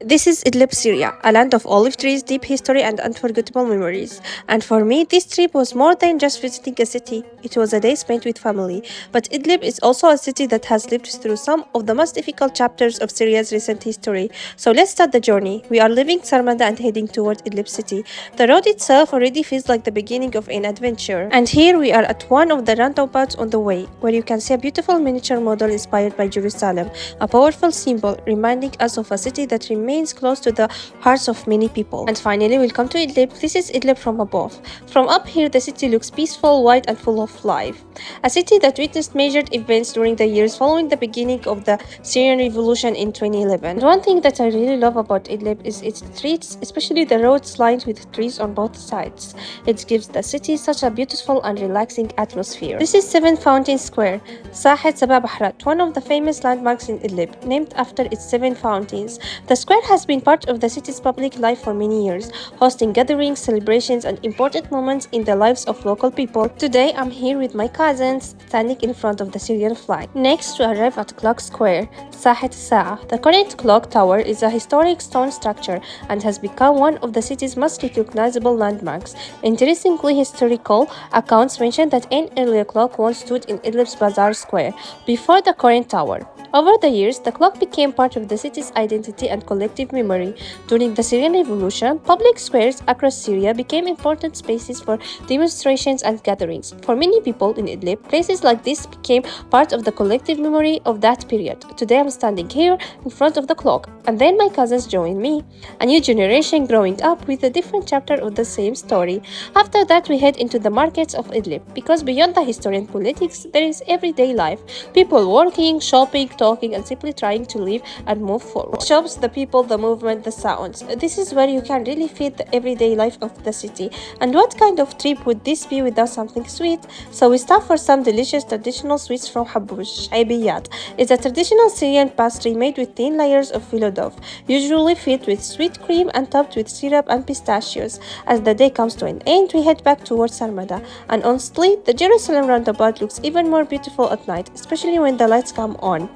This is Idlib, Syria, a land of olive trees, deep history, and unforgettable memories. And for me, this trip was more than just visiting a city. It was a day spent with family. But Idlib is also a city that has lived through some of the most difficult chapters of Syria's recent history. So let's start the journey. We are leaving Sarmanda and heading toward Idlib city. The road itself already feels like the beginning of an adventure. And here we are at one of the roundabouts on the way, where you can see a beautiful miniature model inspired by Jerusalem, a powerful symbol reminding us of a city that remains close to the hearts of many people. And finally, we'll come to Idlib. This is Idlib from above. From up here, the city looks peaceful, white, and full of life. A city that witnessed major events during the years following the beginning of the Syrian Revolution in 2011. And one thing that I really love about Idlib is its streets, especially the roads lined with trees on both sides. It gives the city such a beautiful and relaxing atmosphere. This is Seven Fountains Square, Sahed Sabah Bahrat, one of the famous landmarks in Idlib, named after its seven fountains. The square has been part of the city's public life for many years, hosting gatherings, celebrations, and important moments in the lives of local people. Today, I'm here with my cousins, standing in front of the Syrian flag. Next, we arrive at Clock Square, Sahet Sa'a. The current clock tower is a historic stone structure and has become one of the city's most recognizable landmarks. Interestingly, historical accounts mention that an earlier clock once stood in Idlib's Bazaar Square, before the current tower. Over the years, the clock became part of the city's identity and collective memory. During the Syrian Revolution, public squares across Syria became important spaces for demonstrations and gatherings. For many people in Idlib, places like this became part of the collective memory of that period. Today I'm standing here in front of the clock, and then my cousins join me, a new generation growing up with a different chapter of the same story. After that, we head into the markets of Idlib, because beyond the history and politics, there is everyday life. People working, shopping, talking, and simply trying to live and move forward. Shops, the people, the movement, the sounds. This is where you can really feel the everyday life of the city. And what kind of trip would this be without something sweet? So we stop for some delicious traditional sweets from Haboush. Shaybiyat is a traditional Syrian pastry made with thin layers of phyllo dough, usually filled with sweet cream and topped with syrup and pistachios. As the day comes to an end, we head back towards Sarmada. And honestly, the Jerusalem roundabout looks even more beautiful at night, especially when the lights come on.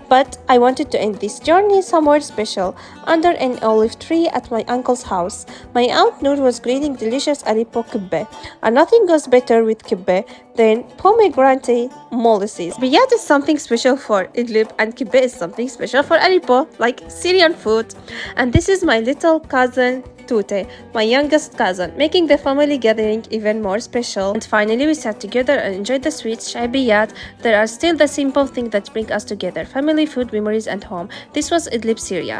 But I wanted to end this journey somewhere special, under an olive tree at my uncle's house. My aunt Noor was grilling delicious Aleppo kibbeh, and nothing goes better with kibbeh than pomegranate molasses. Biyat is something special for Idlib, and kibbeh is something special for Aleppo, like Syrian food. And this is my little cousin Tute, my youngest cousin, making the family gathering even more special. And finally, we sat together and enjoyed the sweets, shaybiyat. There are still the simple things that bring us together: family, food, memories, and home. This was Idlib, Syria.